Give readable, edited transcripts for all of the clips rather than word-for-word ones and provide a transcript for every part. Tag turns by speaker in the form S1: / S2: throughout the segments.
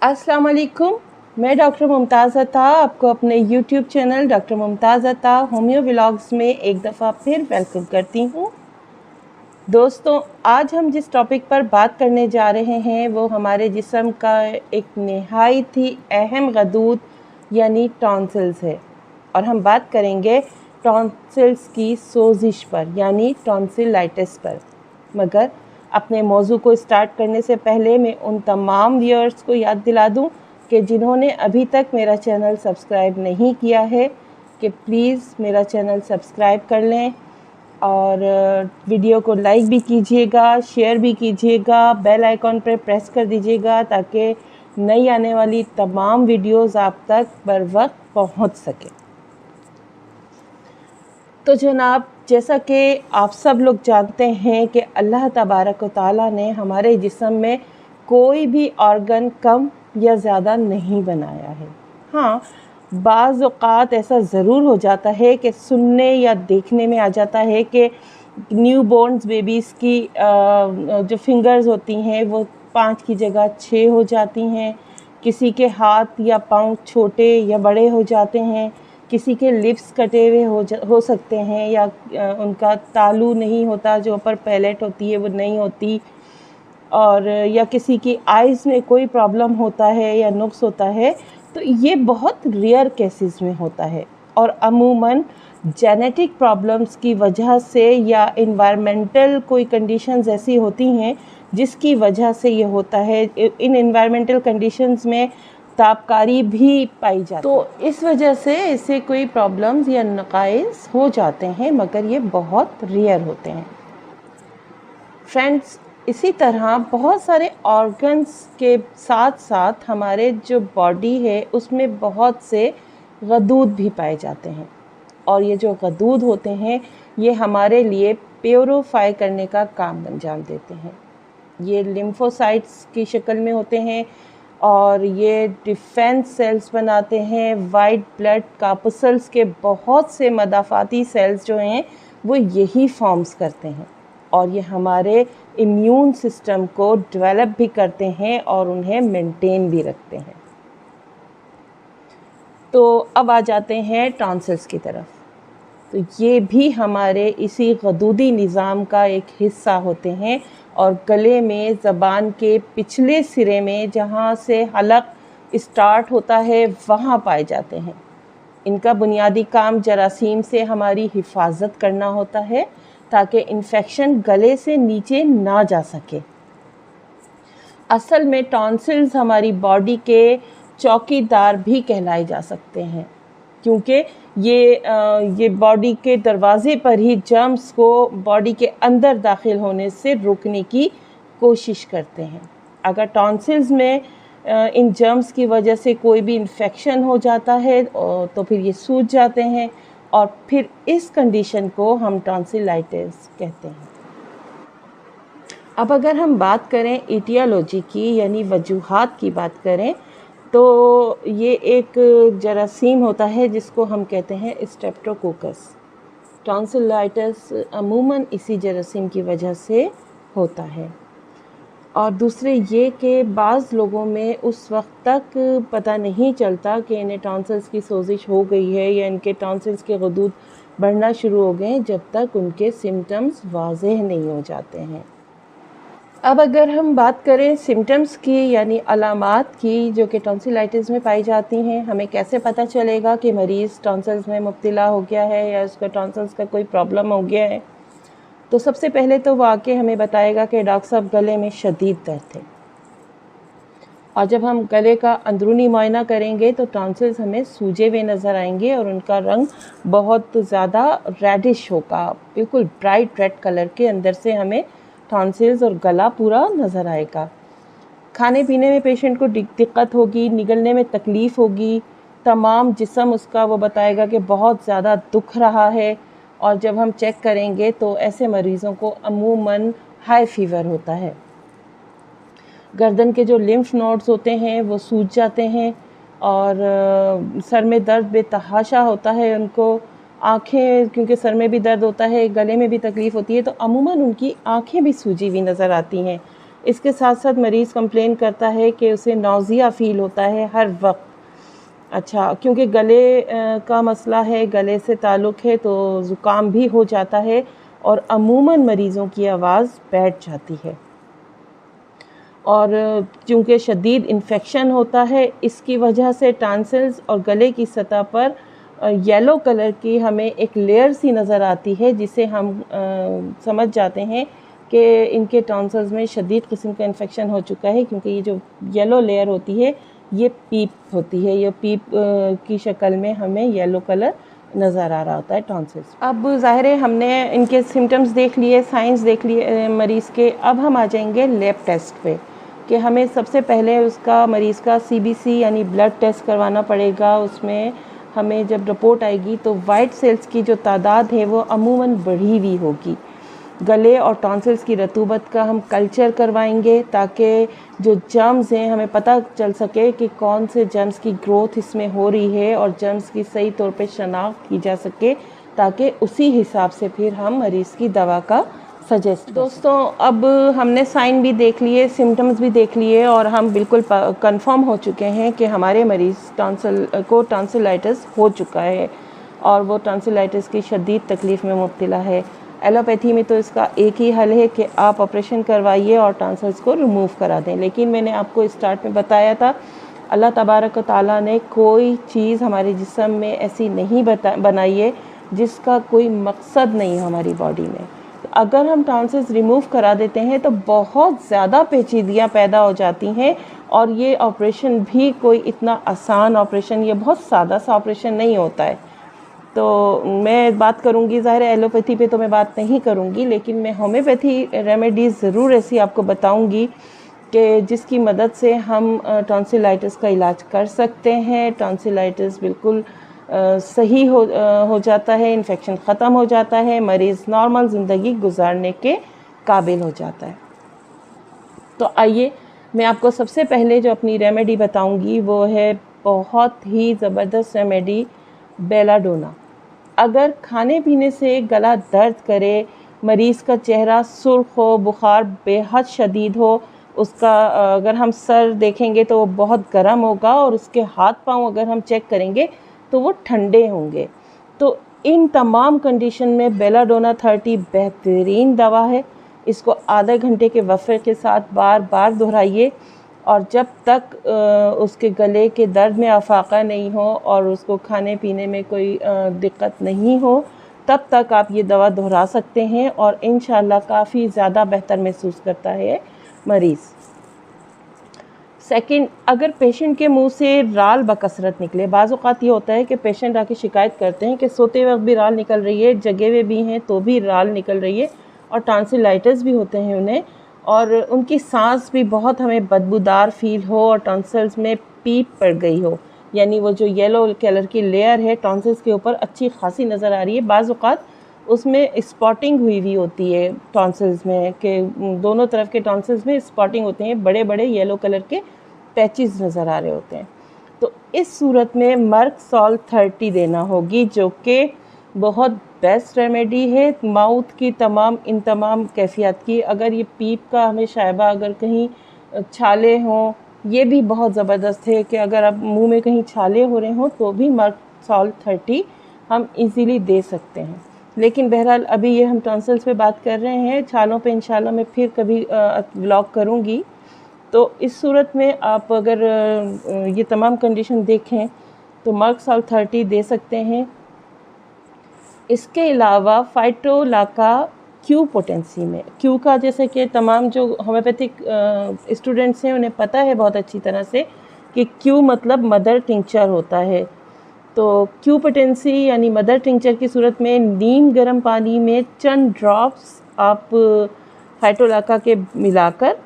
S1: अस्सलाम वालेकुम। मैं डॉक्टर मुमताज़ अता आपको अपने यूट्यूब चैनल डॉक्टर मुमताज़ अता होम्यो व्लॉग्स में एक दफ़ा फिर वेलकम करती हूँ। दोस्तों, आज हम जिस टॉपिक पर बात करने जा रहे हैं वो हमारे जिस्म का एक नहायत ही अहम गदूद यानी टॉन्सिल्स है और हम बात करेंगे टॉन्सिल्स की सोजिश पर यानी टॉन्सिलाइटिस पर। मगर अपने मौजू को स्टार्ट करने से पहले मैं उन तमाम व्यूअर्स को याद दिला दूं कि जिन्होंने अभी तक मेरा चैनल सब्सक्राइब नहीं किया है कि प्लीज़ मेरा चैनल सब्सक्राइब कर लें और वीडियो को लाइक भी कीजिएगा, शेयर भी कीजिएगा, बेल आइकॉन पर प्रेस कर दीजिएगा ताकि नई आने वाली तमाम वीडियोस आप तक बर वक्त पहुँच सके। तो जनाब, जैसा कि आप सब लोग जानते हैं कि अल्लाह तबारक व तआला ने हमारे जिस्म में कोई भी ऑर्गन कम या ज़्यादा नहीं बनाया है। हाँ, बाज़ औक़ात ऐसा ज़रूर हो जाता है कि सुनने या देखने में आ जाता है कि न्यू बॉर्न्स बेबीज़ की जो फिंगर्स होती हैं वो 5 की जगह 6 हो जाती हैं, किसी के हाथ या पाँव छोटे या बड़े हो जाते हैं, किसी के लिप्स कटे हुए हो सकते हैं या उनका तालू नहीं होता, जो ऊपर पैलेट होती है वो नहीं होती, और या किसी की आइज़ में कोई प्रॉब्लम होता है या नुक्स होता है। तो ये बहुत रेयर केसेस में होता है और अमूमन जेनेटिक प्रॉब्लम्स की वजह से या इन्वायरमेंटल कोई कंडीशंस ऐसी होती हैं जिसकी वजह से ये होता है। इन इन्वायरमेंटल कंडीशंस में तापकारी भी पाई जाती है, तो इस वजह से इससे कोई प्रॉब्लम्स या नक़ाइस हो जाते हैं, मगर ये बहुत रेयर होते हैं। फ्रेंड्स, इसी तरह बहुत सारे ऑर्गन्स के साथ साथ हमारे जो बॉडी है उसमें बहुत से गदूद भी पाए जाते हैं और ये जो गदूद होते हैं ये हमारे लिए प्योरीफाई करने का काम अंजाम देते हैं। ये लिम्फोसाइट्स की शक्ल में होते हैं और ये डिफेंस सेल्स बनाते हैं। वाइट ब्लड कार्पस्कल्स के बहुत से मदाफ़ाती सेल्स जो हैं वो यही फॉर्म्स करते हैं और ये हमारे इम्यून सिस्टम को डेवलप भी करते हैं और उन्हें मेंटेन भी रखते हैं। तो अब आ जाते हैं टॉन्सिल्स की तरफ। तो ये भी हमारे इसी गदूदी निज़ाम का एक हिस्सा होते हैं और गले में ज़बान के पिछले सिरे में जहाँ से हलक स्टार्ट होता है वहाँ पाए जाते हैं। इनका बुनियादी काम जरासीम से हमारी हिफाजत करना होता है ताकि इन्फेक्शन गले से नीचे ना जा सके। असल में टॉन्सिल्स हमारी बॉडी के चौकीदार भी कहलाए जा सकते हैं क्योंकि ये बॉडी के दरवाज़े पर ही जर्म्स को बॉडी के अंदर दाखिल होने से रोकने की कोशिश करते हैं। अगर टॉन्सिल्स में इन जर्म्स की वजह से कोई भी इन्फेक्शन हो जाता है तो फिर ये सूज जाते हैं और फिर इस कंडीशन को हम टॉन्सिलाइटिस कहते हैं। अब अगर हम बात करें इटियोलॉजी की यानी वजूहात की बात करें तो ये एक जरासीम होता है जिसको हम कहते हैं स्ट्रेप्टोकोकस। टॉन्सिलाइटिस अमूमन इसी जरासीम की वजह से होता है। और दूसरे ये कि बाज़ लोगों में उस वक्त तक पता नहीं चलता कि इन्हें टॉन्सिल्स की सोजिश हो गई है या इनके टॉन्सिल्स के गदूद बढ़ना शुरू हो गए जब तक उनके सिम्टम्स वाज़ेह नहीं हो जाते हैं। अब अगर हम बात करें सिम्टम्स की यानी अलामात की जो कि टॉन्सिलाइटिस में पाई जाती हैं, हमें कैसे पता चलेगा कि मरीज़ टॉन्सिल्स में मुब्तला हो गया है या उसका टॉन्सिल्स का कोई प्रॉब्लम हो गया है। तो सबसे पहले तो वाक़ई हमें बताएगा कि डॉक्टर साहब गले में शदीद दर्द है और जब हम गले का अंदरूनी मुआयना करेंगे तो टॉन्सिल्स हमें सूजे हुए नज़र आएंगे और उनका रंग बहुत ज़्यादा रेडिश होगा, बिल्कुल ब्राइट रेड कलर के अंदर से हमें टॉन्सिल्स और गला पूरा नज़र आएगा। खाने पीने में पेशेंट को दिक्कत होगी, निगलने में तकलीफ़ होगी, तमाम जिस्म उसका वो बताएगा कि बहुत ज़्यादा दुख रहा है और जब हम चेक करेंगे तो ऐसे मरीज़ों को अमूमन हाई फीवर होता है। गर्दन के जो लिम्फ नोड्स होते हैं वो सूज जाते हैं और सर में दर्द बेतहाशा होता है उनको। आँखें, क्योंकि सर में भी दर्द होता है, गले में भी तकलीफ़ होती है तो अमूमन उनकी आँखें भी सूजी हुई नज़र आती हैं इसके साथ साथ मरीज़ कंप्लेन करता है कि उसे नौज़िया फ़ील होता है हर वक्त। अच्छा, क्योंकि गले का मसला है, गले से ताल्लुक़ है, तो ज़ुकाम भी हो जाता है और अमूमन मरीज़ों की आवाज़ बैठ जाती है। और चूँकि शदीद इन्फेक्शन होता है, इसकी वजह से टॉन्सिल्स और गले की सतह पर येलो कलर की हमें एक लेयर सी नज़र आती है, जिसे हम समझ जाते हैं कि इनके टॉन्सिल्स में शदीद किस्म का इन्फेक्शन हो चुका है, क्योंकि ये जो येलो लेयर होती है ये पीप होती है। ये पीप की शक्ल में हमें येलो कलर नज़र आ रहा होता है टॉन्सिल्स। अब ज़ाहिर है हमने इनके सिम्टम्स देख लिए, साइंस देख लिए मरीज़ के। अब हम आ जाएंगे लैब टेस्ट पे कि हमें सबसे पहले उसका मरीज़ का CBC यानी ब्लड टेस्ट करवाना पड़ेगा। उसमें हमें जब रिपोर्ट आएगी तो वाइट सेल्स की जो तादाद है वो अमूमन बढ़ी हुई होगी। गले और टॉन्सिल्स की रतूबत का हम कल्चर करवाएंगे ताकि जो जर्म्स हैं हमें पता चल सके कि कौन से जर्म्स की ग्रोथ इसमें हो रही है और जर्म्स की सही तौर पे शनाख्त की जा सके, ताकि उसी हिसाब से फिर हम मरीज़ की दवा का सजेस्ट। दोस्तों, अब हमने साइन भी देख लिए, सिम्टम्स भी देख लिए और हम बिल्कुल कंफर्म हो चुके हैं कि हमारे मरीज़ टॉन्सिलाइटिस हो चुका है और वो टॉन्सिलाइटिस की शदीद तकलीफ़ में मुब्तला है। एलोपैथी में तो इसका एक ही हल है कि आप ऑपरेशन करवाइए और टॉन्सिल्स को रिमूव करा दें। लेकिन मैंने आपको स्टार्ट में बताया था, अल्लाह तबारक व तआला ने कोई चीज़ हमारे जिस्म में ऐसी नहीं बनाई है जिसका कोई मकसद नहीं है हमारी बॉडी में। तो अगर हम टॉन्सिल्स रिमूव करा देते हैं तो बहुत ज़्यादा पेचीदियाँ पैदा हो जाती हैं और ये ऑपरेशन भी कोई इतना आसान ऑपरेशन, ये बहुत सादा सा ऑपरेशन नहीं होता है। तो मैं बात करूंगी, ज़ाहिर है एलोपैथी पे तो मैं बात नहीं करूंगी, लेकिन मैं होम्योपैथी रेमेडीज़ ज़रूर ऐसी आपको बताऊंगी कि जिसकी मदद से हम टॉन्सिलाइटिस का इलाज कर सकते हैं। टॉन्सिलाइटिस बिल्कुल सही हो जाता है, इन्फेक्शन ख़त्म हो जाता है, मरीज़ नॉर्मल ज़िंदगी गुजारने के काबिल हो जाता है। तो आइए मैं आपको सबसे पहले जो अपनी रेमेडी बताऊंगी वो है बहुत ही ज़बरदस्त रेमेडी, बेलाडोना। अगर खाने पीने से गला दर्द करे, मरीज़ का चेहरा सुर्ख हो, बुखार बेहद शदीद हो, उसका अगर हम सर देखेंगे तो वो बहुत गर्म होगा और उसके हाथ पांव अगर हम चेक करेंगे तो वो ठंडे होंगे, तो इन तमाम कंडीशन में बेलाडोना 30 बेहतरीन दवा है। इसको आधे घंटे के वफ़े के साथ बार बार दोहराइए और जब तक उसके गले के दर्द में अफाका नहीं हो और उसको खाने पीने में कोई दिक्कत नहीं हो, तब तक आप ये दवा दोहरा सकते हैं और इंशाल्लाह काफ़ी ज़्यादा बेहतर महसूस करता है मरीज़। सेकंड, अगर पेशेंट के मुंह से राल बकसरत निकले, बाज़ औक़ात ये होता है कि पेशेंट आके शिकायत करते हैं कि सोते वक्त भी राल निकल रही है, जगे हुए भी हैं तो भी राल निकल रही है और टॉन्सिलाइटिस भी होते हैं उन्हें, और उनकी सांस भी बहुत हमें बदबूदार फील हो और टॉन्सिल्स में पीप पड़ गई हो, यानी वो जो येलो कलर की लेयर है टॉन्सिल्स के ऊपर अच्छी खासी नज़र आ रही है। बाज़ औक़ात उसमें स्पॉटिंग हुई होती है टॉन्सिल्स में, कि दोनों तरफ के टॉन्सिल्स में स्पॉटिंग होते हैं, बड़े बड़े येलो कलर के पैचेस नज़र आ रहे होते हैं। तो इस सूरत में मर्क सॉल 30 देना होगी, जो कि बहुत बेस्ट रेमेडी है माउथ की इन तमाम कैफियत की। अगर ये पीप का हमें शायबा, अगर कहीं छाले हों, ये भी बहुत ज़बरदस्त है कि अगर आप मुंह में कहीं छाले हो रहे हों तो भी मर्क सॉल 30 हम इजीली दे सकते हैं। लेकिन बहरहाल अभी ये हम टॉन्सिल्स पे बात कर रहे हैं, छालों पे इंशाल्लाह मैं फिर कभी व्लॉग करूँगी। तो इस सूरत में आप अगर ये तमाम कंडीशन देखें तो मर्क सॉल 30 दे सकते हैं। इसके अलावा फाइटोलाका क्यू पोटेंसी में, क्यू का जैसे कि तमाम जो होम्योपैथिक स्टूडेंट्स हैं उन्हें पता है बहुत अच्छी तरह से कि क्यू मतलब मदर टिंचर होता है। तो क्यू पोटेंसी यानी मदर टिंचर की सूरत में नीम गर्म पानी में चंद ड्रॉप्स आप फाइटोलाका के मिलाकर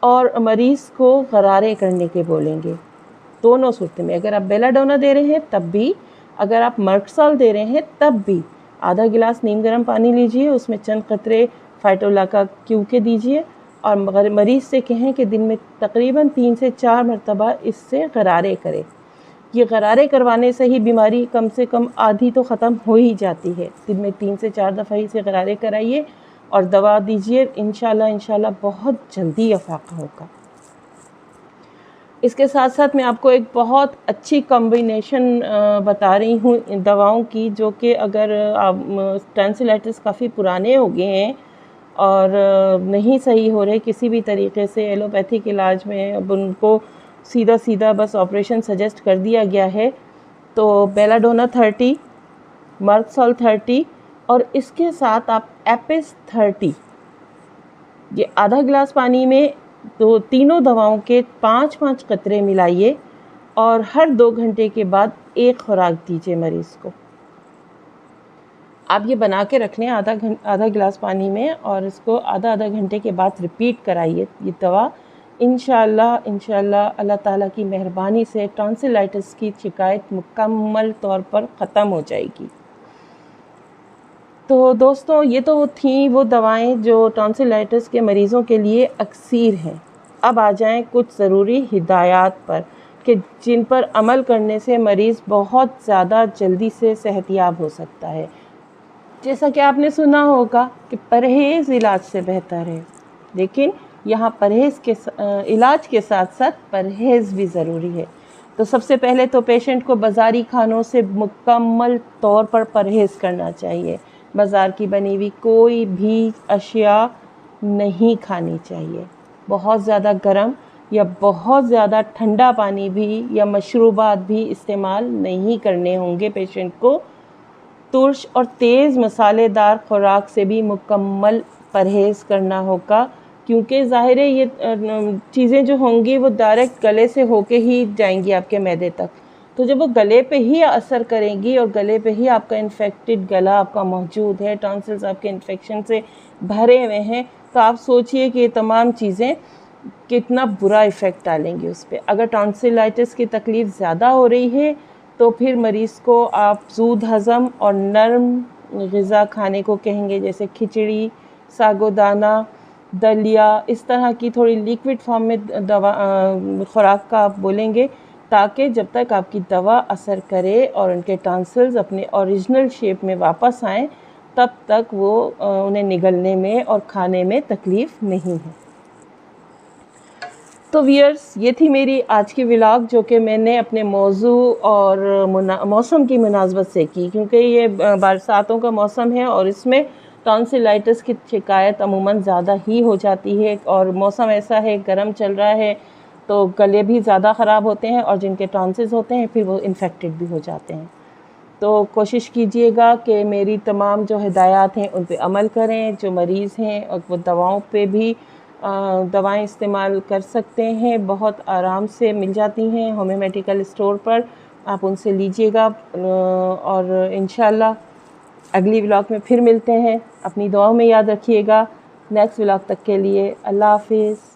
S1: और मरीज़ को गरारे करने के बोलेंगे। दोनों सूरत में, अगर आप बेलाडोना दे रहे हैं तब भी, अगर आप मर्क सॉल दे रहे हैं तब भी, आधा गिलास नीम गर्म पानी लीजिए, उसमें चंद कतरे फाइटोलाका क्यू के दीजिए और मरीज़ से कहें कि दिन में तकरीबन 3 से 4 मरतबा इससे गरारे करें। ये गरारे करवाने से ही बीमारी कम से कम आधी तो ख़त्म हो ही जाती है। दिन में 3 से 4 दफ़ा ही से गरारे कराइए और दवा दीजिए, इंशाल्लाह बहुत जल्दी अफाका होगा। इसके साथ साथ मैं आपको एक बहुत अच्छी कॉम्बिनेशन बता रही हूँ इन दवाओं की, जो कि अगर आप टॉन्सिलाइटिस काफ़ी पुराने हो गए हैं और नहीं सही हो रहे किसी भी तरीके से एलोपैथिक इलाज में, अब उनको सीधा बस ऑपरेशन सजेस्ट कर दिया गया है, तो बेलाडोना 30, मर्कसोल 30 और इसके साथ आप एपिस 30, ये आधा गिलास पानी में तो तीनों दवाओं के 5-5 कतरे मिलाइए और हर 2 घंटे के बाद एक खुराक दीजिए मरीज़ को। आप ये बना के रख लें आधा गिलास पानी में और इसको आधा घंटे के बाद रिपीट कराइए ये दवा। इंशाल्लाह अल्लाह ताला की मेहरबानी से टॉन्सिलाइटिस की शिकायत मुकम्मल तौर पर ख़त्म हो जाएगी। तो दोस्तों, ये तो थी वो दवाएं जो टॉन्सिलाइटिस के मरीज़ों के लिए अक्सीर हैं। अब आ जाएं कुछ ज़रूरी हिदायत पर कि जिन पर अमल करने से मरीज़ बहुत ज़्यादा जल्दी से सेहतयाब हो सकता है। जैसा कि आपने सुना होगा कि परहेज़ इलाज से बेहतर है, लेकिन यहाँ परहेज़ के इलाज के साथ साथ परहेज़ भी ज़रूरी है। तो सबसे पहले तो पेशेंट को बाज़ारी खानों से मुकम्मल तौर पर परहेज़ करना चाहिए। बाज़ार की बनी हुई कोई भी अशिया नहीं खानी चाहिए। बहुत ज़्यादा गर्म या बहुत ज़्यादा ठंडा पानी भी या मशरूबात भी इस्तेमाल नहीं करने होंगे पेशेंट को। तुर्श और तेज़ मसालेदार खुराक से भी मुकम्मल परहेज़ करना होगा, क्योंकि ज़ाहिर है ये चीज़ें जो होंगी वो डायरेक्ट गले से होके ही जाएंगी आपके मैदे तक। तो जब वो गले पे ही असर करेंगी और गले पे ही आपका इन्फेक्टेड गला आपका मौजूद है, टॉन्सिल्स आपके इन्फेक्शन से भरे हुए हैं, तो आप सोचिए कि ये तमाम चीज़ें कितना बुरा इफ़ेक्ट डालेंगी उस पर। अगर टॉन्सिलाइटिस की तकलीफ़ ज़्यादा हो रही है तो फिर मरीज़ को आप ज़ूद हज़म और नरम ग़िज़ा खाने को कहेंगे, जैसे खिचड़ी, सागोदाना, दलिया, इस तरह की थोड़ी लिक्विड फॉर्म में दवा खुराक का आप बोलेंगे, ताकि जब तक आपकी दवा असर करे और उनके टॉन्सिल्स अपने ओरिजिनल शेप में वापस आएँ, तब तक वो उन्हें निगलने में और खाने में तकलीफ़ नहीं है। तो व्यूअर्स, ये थी मेरी आज की व्लॉग, जो कि मैंने अपने मौजू और मौसम की मुनासबत से की, क्योंकि ये बरसातों का मौसम है और इसमें टॉन्सिलाइटिस की शिकायत अमूमन ज़्यादा ही हो जाती है और मौसम ऐसा है, गर्म चल रहा है, तो गले भी ज़्यादा ख़राब होते हैं और जिनके टॉन्सिल्स होते हैं फिर वो इन्फेक्टेड भी हो जाते हैं। तो कोशिश कीजिएगा कि मेरी तमाम जो हिदायत हैं उन पे अमल करें। जो मरीज़ हैं और वो दवाओं पे भी दवाएं इस्तेमाल कर सकते हैं, बहुत आराम से मिल जाती हैं होम्यो मेडिकल स्टोर पर, आप उनसे लीजिएगा। और इंशाल्लाह अगली व्लॉग में फिर मिलते हैं। अपनी दुआओं में याद रखिएगा। नेक्स्ट व्लॉग तक के लिए अल्लाह हाफिज़।